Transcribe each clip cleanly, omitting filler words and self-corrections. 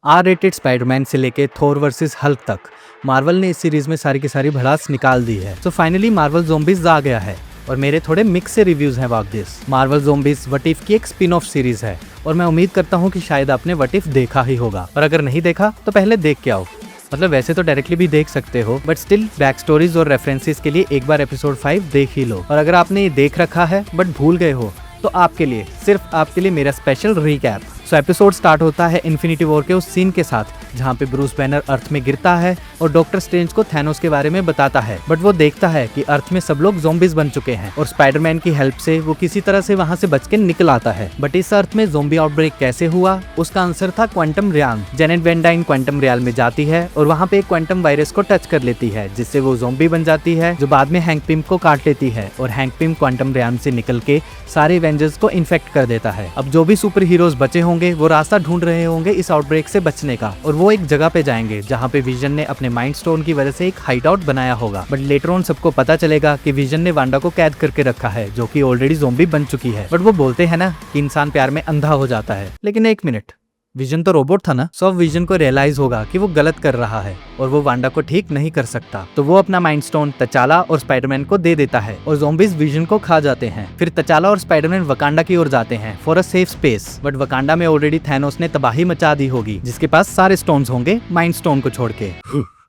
R rated Spiderman से लेके थोर versus Hulk तक मार्वल ने इस सीरीज में सारी की सारी भड़ास निकाल दी है। तो फाइनली मार्वल ज़ॉम्बीज आ गया है और मेरे थोड़े मिक्स से रिव्यूज हैं about this. Marvel zombies what if की एक स्पिन ऑफ सीरीज है और मैं उम्मीद करता हूँ कि शायद आपने व्हाट इफ देखा ही होगा, और अगर नहीं देखा तो पहले देख के आओ। मतलब वैसे तो डायरेक्टली भी देख सकते हो, बट स्टिल बैक स्टोरीज और रेफरेंसेस के लिए एक बार एपिसोड 5 देख ही लो। और अगर आपने ये देख रखा है बट भूल गए हो तो आपके लिए, सिर्फ आपके लिए मेरा स्पेशल रीकैप। सो एपिसोड स्टार्ट होता है इन्फिनिटी वॉर के उस सीन के साथ जहाँ पे ब्रूस बैनर अर्थ में गिरता है और डॉक्टर स्ट्रेंज को थैनोस के बारे में बताता है, बट वो देखता है कि अर्थ में सब लोग ज़ॉम्बीज बन चुके हैं और स्पाइडरमैन की हेल्प से वो किसी तरह से वहाँ से बच के निकल आता है। बट इस अर्थ में ज़ॉम्बी आउटब्रेक कैसे हुआ, उसका आंसर था quantum realm. Janet Van Dyne quantum realm में जाती है और वहाँ पे एक क्वांटम वायरस को टच कर लेती है, जिससे वो ज़ॉम्बी बन जाती है, जो बाद में हैंक पिम को काट लेती है और हैंक पिम क्वांटम रियाल से निकल के सारे एवेंजर्स को इन्फेक्ट कर देता है। अब जो भी सुपर हीरोज बचे होंगे वो रास्ता ढूंढ रहे होंगे इस आउटब्रेक से बचने का, और वो एक जगह पे जाएंगे जहाँ पे विजन ने अपने माइंड स्टोन की वजह से एक हाइड आउट बनाया होगा। बट लेटर ऑन सबको पता चलेगा कि विजन ने वांडा को कैद करके रखा है, जो कि ऑलरेडी ज़ॉम्बी बन चुकी है। बट वो बोलते हैं ना कि इंसान प्यार में अंधा हो जाता है, लेकिन एक मिनट, विजन तो रोबोट था ना। सो विजन को रियलाइज होगा कि वो गलत कर रहा है और वो वांडा को ठीक नहीं कर सकता, तो वो अपना माइंड स्टोन तचाला और स्पाइडरमैन को दे देता है और ज़ॉम्बीज विजन को खा जाते हैं। फिर तचाला और स्पाइडरमैन वकांडा की ओर जाते हैं for a safe space, but Wakanda में ऑलरेडी थैनोस ने तबाही मचा दी होगी, जिसके पास सारे स्टोन्स होंगे माइंड स्टोन को छोड़ के।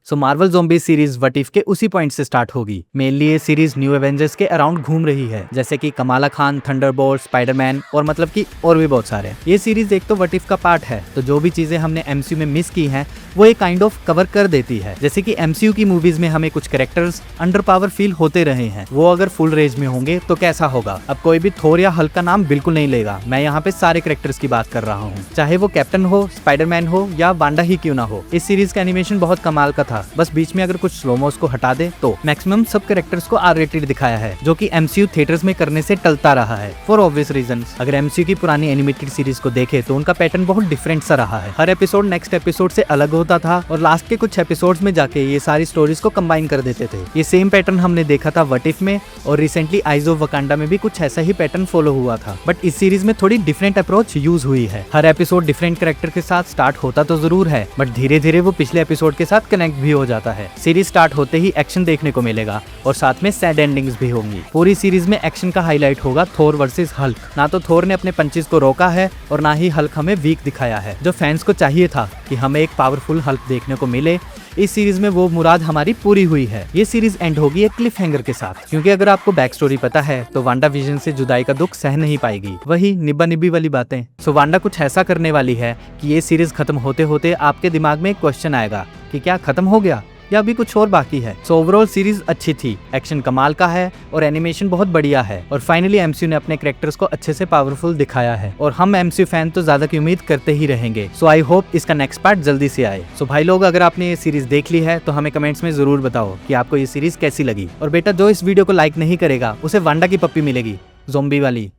So Marvel zombie series what if के उसी पॉइंट से स्टार्ट होगी। मेनली ये सीरीज न्यू एवेंजर्स के अराउंड घूम रही है, जैसे कि कमाला खान, थंडरबोल्ट, स्पाइडरमैन और मतलब कि और भी बहुत सारे। ये सीरीज एक तो व्हाट इफ का पार्ट है, तो जो भी चीजें हमने एमसीयू में मिस की हैं वो एक काइंड ऑफ कवर कर देती है। जैसे कि एमसीयू की मूवीज में हमें कुछ कैरेक्टर्स अंडर पावर फील होते रहे हैं, वो अगर फुल रेंज में होंगे तो कैसा होगा। अब कोई भी थोर या हल्क का नाम बिल्कुल नहीं लेगा, मैं यहाँ पे सारे कैरेक्टर्स की बात कर रहा हूँ, चाहे वो कैप्टन हो, स्पाइडरमैन हो या वांडा ही क्यों ना हो। इस सीरीज का एनिमेशन बहुत कमाल का था, बस बीच में अगर कुछ स्लोमोस को हटा दे तो मैक्सिमम सब कैरेक्टर्स को आर रेटेड दिखाया है, जो कि एमसीयू थिएटर्स में करने से टलता रहा है फॉर ऑब्वियस रीजंस। अगर एमसीयू की पुरानी एनिमेटेड सीरीज को देखे तो उनका पैटर्न बहुत डिफरेंट सा रहा है, हर एपिसोड नेक्स्ट एपिसोड से अलग होता था और लास्ट के कुछ एपिसोड्स में जाके ये सारी स्टोरीज को कंबाइन कर देते थे। ये सेम पैटर्न हमने देखा था व्हाट इफ में, और रिसेंटली आइज ऑफ वकांडा में भी कुछ ऐसा ही पैटर्न फॉलो हुआ था। बट इस सीरीज में थोड़ी डिफरेंट अप्रोच यूज हुई है, हर एपिसोड डिफरेंट कैरेक्टर के साथ स्टार्ट होता तो जरूर है, बट धीरे धीरे वो पिछले एपिसोड के साथ कनेक्ट भी हो जाता है। सीरीज स्टार्ट होते ही एक्शन देखने को मिलेगा और साथ में सैड एंडिंग्स भी होंगी। पूरी सीरीज में एक्शन का हाईलाइट होगा थोर वर्सेस हल्क। ना तो थोर ने अपने पंचेस को रोका है और ना ही हल्क हमें वीक दिखाया है। जो फैंस को चाहिए था कि हमें एक पावरफुल हल्क देखने को मिले, इस सीरीज में वो मुराद हमारी पूरी हुई है। ये सीरीज एंड होगी एक क्लिफ हैंगर के साथ, क्योंकि अगर आपको बैक स्टोरी पता है तो वांडा विजन से जुदाई का दुख सह नहीं पाएगी, वही निब्बा निब्बी वाली बातें। सो वांडा कुछ ऐसा करने वाली है कि ये सीरीज खत्म होते होते आपके दिमाग में एक क्वेश्चन आएगा कि क्या खत्म हो गया या अभी कुछ और बाकी है। सो ओवरऑल सीरीज अच्छी थी, एक्शन कमाल का है और एनिमेशन बहुत बढ़िया है, और फाइनली एमसीयू ने अपने कैरेक्टर्स को अच्छे से पावरफुल दिखाया है, और हम एमसीयू फैन तो ज्यादा की उम्मीद करते ही रहेंगे। सो आई होप इसका नेक्स्ट पार्ट जल्दी से आए। सो भाई लोग, अगर आपने ये सीरीज देख ली है तो हमें कमेंट्स में जरूर बताओ कि आपको ये सीरीज कैसी लगी। और बेटा, जो इस वीडियो को लाइक नहीं करेगा उसे वांडा की पप्पी मिलेगी, ज़ॉम्बी वाली।